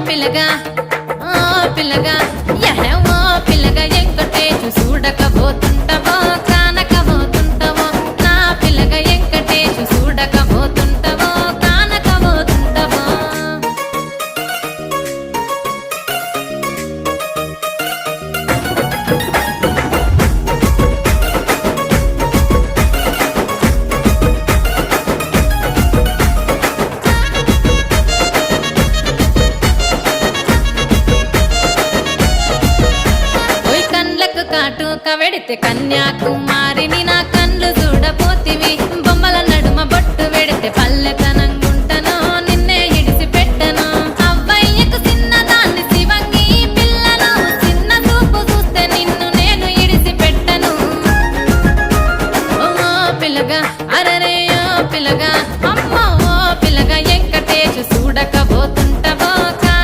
పిల్లగా ఓ పిల్లగా యహో పిల్లగా ఎంకటేశు చూడకపోతుంటవో కానకపోతుంటవో నా పిల్లగా ఎంకటేశు చూడకపోతుంటవో కానకపోతుంటవో ఓయ్ కండ్లకు కాటుక వెడితే కన్యాకుమారి